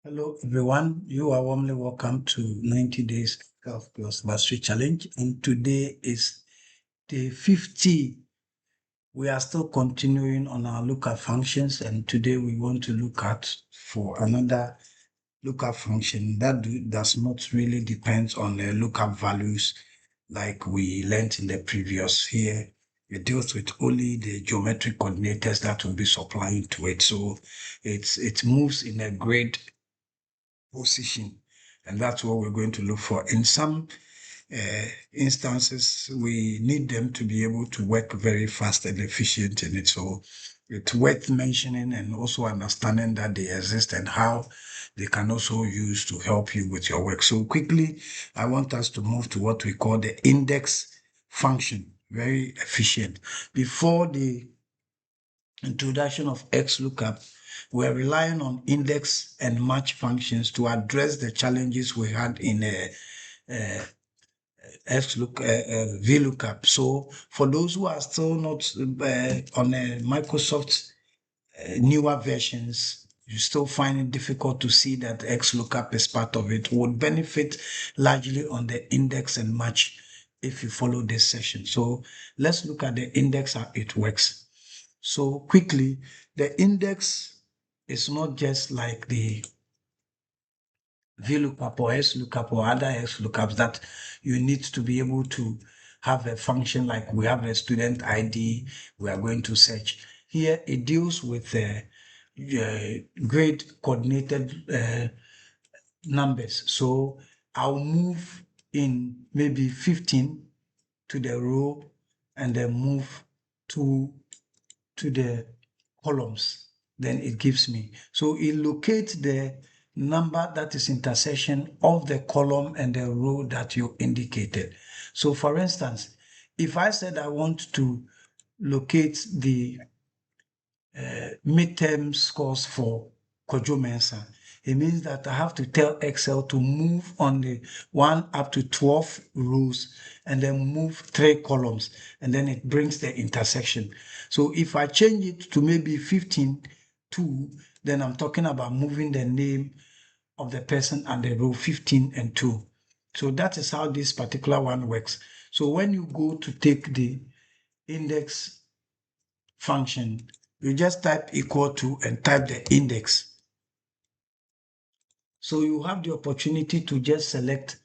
Hello, everyone. You are warmly welcome to 90 Days of Plus Mastery Challenge. And today is day 50. We are still continuing on our lookup functions. And today we want to look at for another lookup function that does not really depend on the lookup values like we learned in the previous here. It deals with only the geometric coordinators that will be supplying to it. So it moves in a grid position, and that's what we're going to look for. In some instances, we need them to be able to work very fast and efficient in it. So it's worth mentioning and also understanding that they exist and how they can also use to help you with your work. So quickly, I want us to move to what we call the index function. Very efficient. Before the introduction of XLOOKUP, we're relying on index and match functions to address the challenges we had in VLOOKUP. So for those who are still not on Microsoft newer versions, you still find it difficult to see that XLOOKUP is part of it, would benefit largely on the index and match if you follow this session. So let's look at the index, how it works. So quickly, the index is not just like the VLOOKUP or SLOOKUP or other XLOOKUPs that you need to be able to have a function like we have a student ID, we are going to search. Here it deals with grade coordinated numbers. So I'll move in maybe 15 to the row and then move to the columns, then it gives me. So it locates the number that is intersection of the column and the row that you indicated. So for instance, if I said I want to locate the midterm scores for Kojo Mensah, it means that I have to tell Excel to move on the 1 up to 12 rows and then move 3 columns, and then it brings the intersection. So if I change it to maybe 15, 2, then I'm talking about moving the name of the person and the row 15 and 2. So that is how this particular one works. So when you go to take the index function, you just type equal to and type the index. So you have the opportunity to just select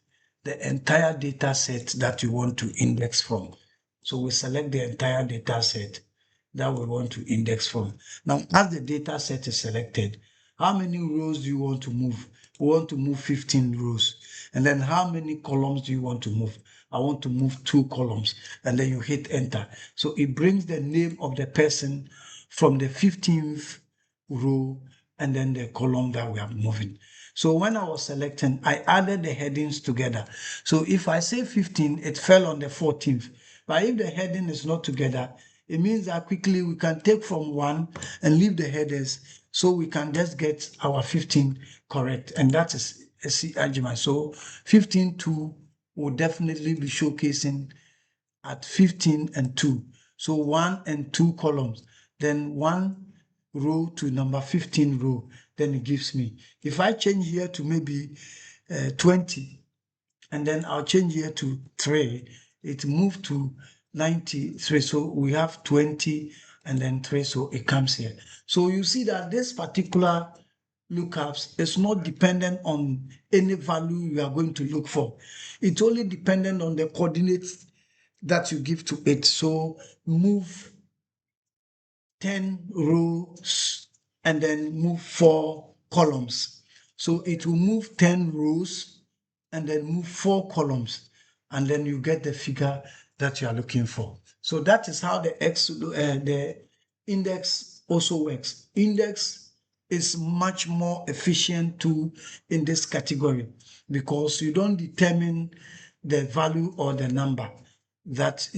the entire data set that you want to index from. So we select the entire data set that we want to index from. Now, as the data set is selected, how many rows do you want to move? We want to move 15 rows. And then how many columns do you want to move? I want to move 2 columns. And then you hit enter. So it brings the name of the person from the 15th row and then the column that we are moving. So when I was selecting, I added the headings together. So if I say 15, it fell on the 14th. But if the heading is not together, it means that quickly we can take from 1 and leave the headers so we can just get our 15 correct. And that is a C argument. So 15.2 will definitely be showcasing at 15 and 2. So 1 and 2 columns, then 1 row to number 15 row, then it gives me. If I change here to maybe 20, and then I'll change here to 3, it moved to 93. So we have 20 and then 3, so it comes here. So you see that this particular lookups is not dependent on any value you are going to look for. It's only dependent on the coordinates that you give to it. So move 10 rows and then move 4 columns. So it will move 10 rows and then move 4 columns, and then you get the figure that you are looking for. So that is how the index also works. Index is much more efficient tool in this category because you don't determine the value or the number that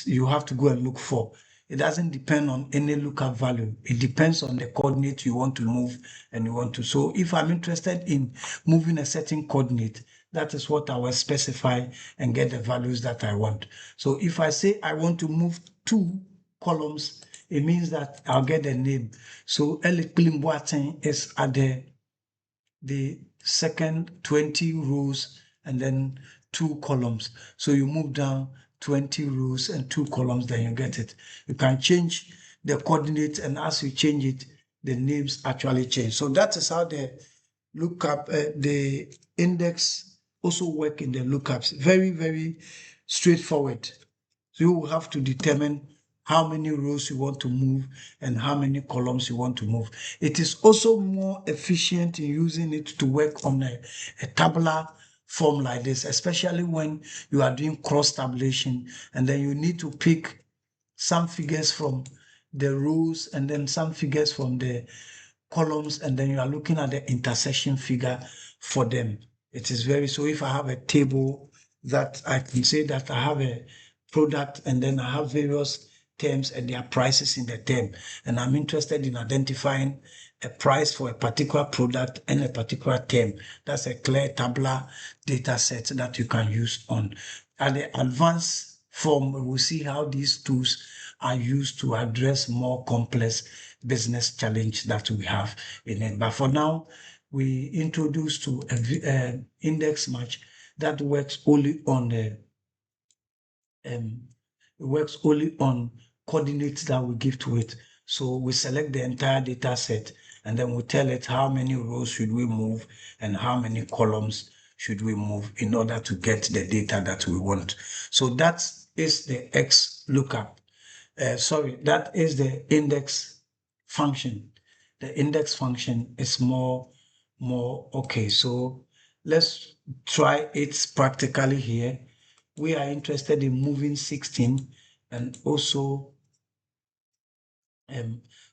you have to go and look for. It doesn't depend on any lookup value. It depends on the coordinate you want to move and you want to. So if I'm interested in moving a certain coordinate, that is what I will specify and get the values that I want. So if I say I want to move 2 columns, it means that I'll get the name. So Elikpilimboaten is at the the second 20 rows and then 2 columns. So you move down 20 rows and 2 columns, then you get it. You can change the coordinates, and as you change it, the names actually change. So that is how the lookup, the index also work in the lookups. Very, very straightforward. So you will have to determine how many rows you want to move and how many columns you want to move. It is also more efficient in using it to work on a tabular form like this, especially when you are doing cross tabulation and then you need to pick some figures from the rows and then some figures from the columns, and then you are looking at the intersection figure for them. It is very, so if I have a table that I can say that I have a product and then I have various terms and their prices in the term, and I'm interested in identifying a price for a particular product and a particular term. That's a clear tabular data set that you can use on. At the advanced form, we will see how these tools are used to address more complex business challenge that we have in it. But for now, we introduce to an index match that works only on the coordinates that we give to it. So we select the entire data set and then we tell it how many rows should we move and how many columns should we move in order to get the data that we want. So that is the X lookup. That is the index function. The index function is more okay. So let's try it practically here. We are interested in moving 16 and also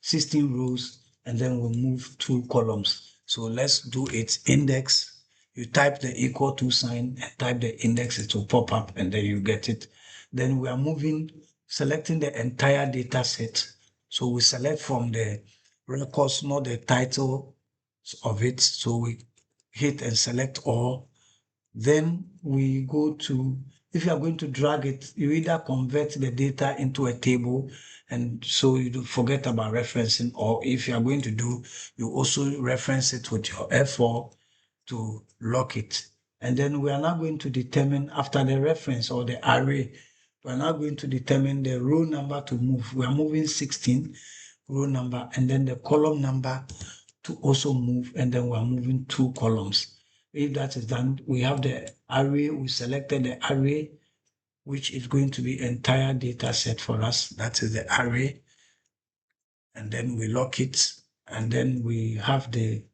16 rows, and then we'll move 2 columns. So let's do it. Index, you type the equal to sign and type the index, it will pop up and then you get it. Then we are selecting the entire data set. So we select from the records, not the title of it. So we hit and select all. Then we go to, if you are going to drag it, you either convert the data into a table, and so you don't forget about referencing, or if you are going to do, you also reference it with your F4 to lock it. And then we are now going to determine, after the reference or the array, we are now going to determine the row number to move. We are moving 16 row number, and then the column number to also move, and then we are moving 2 columns. If that is done, we have the array. We selected the array, which is going to be entire data set for us. That is the array. And then we lock it. And then we have the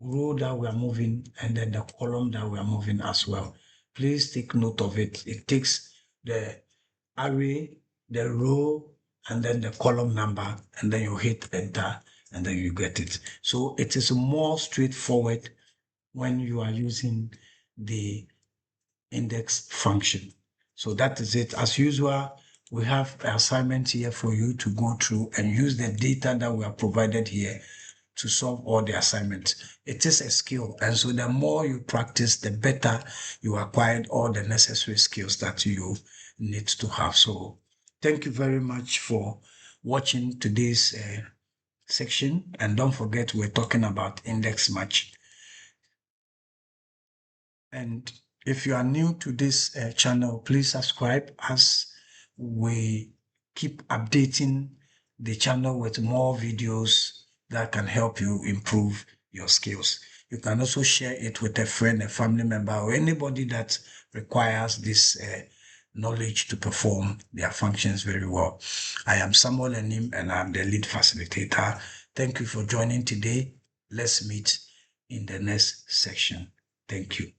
row that we are moving and then the column that we are moving as well. Please take note of it. It takes the array, the row, and then the column number, and then you hit enter, and then you get it. So it is more straightforward when you are using the index function. So that is it. As usual, we have an assignment here for you to go through and use the data that we are provided here to solve all the assignments. It is a skill, and so the more you practice, the better you acquire all the necessary skills that you need to have. So thank you very much for watching today's section, and don't forget we're talking about index match. And if you are new to this channel, please subscribe as we keep updating the channel with more videos that can help you improve your skills. You can also share it with a friend, a family member, or anybody that requires this knowledge to perform their functions very well. I am Samuel Anim, and I'm the lead facilitator. Thank you for joining today. Let's meet in the next section. Thank you.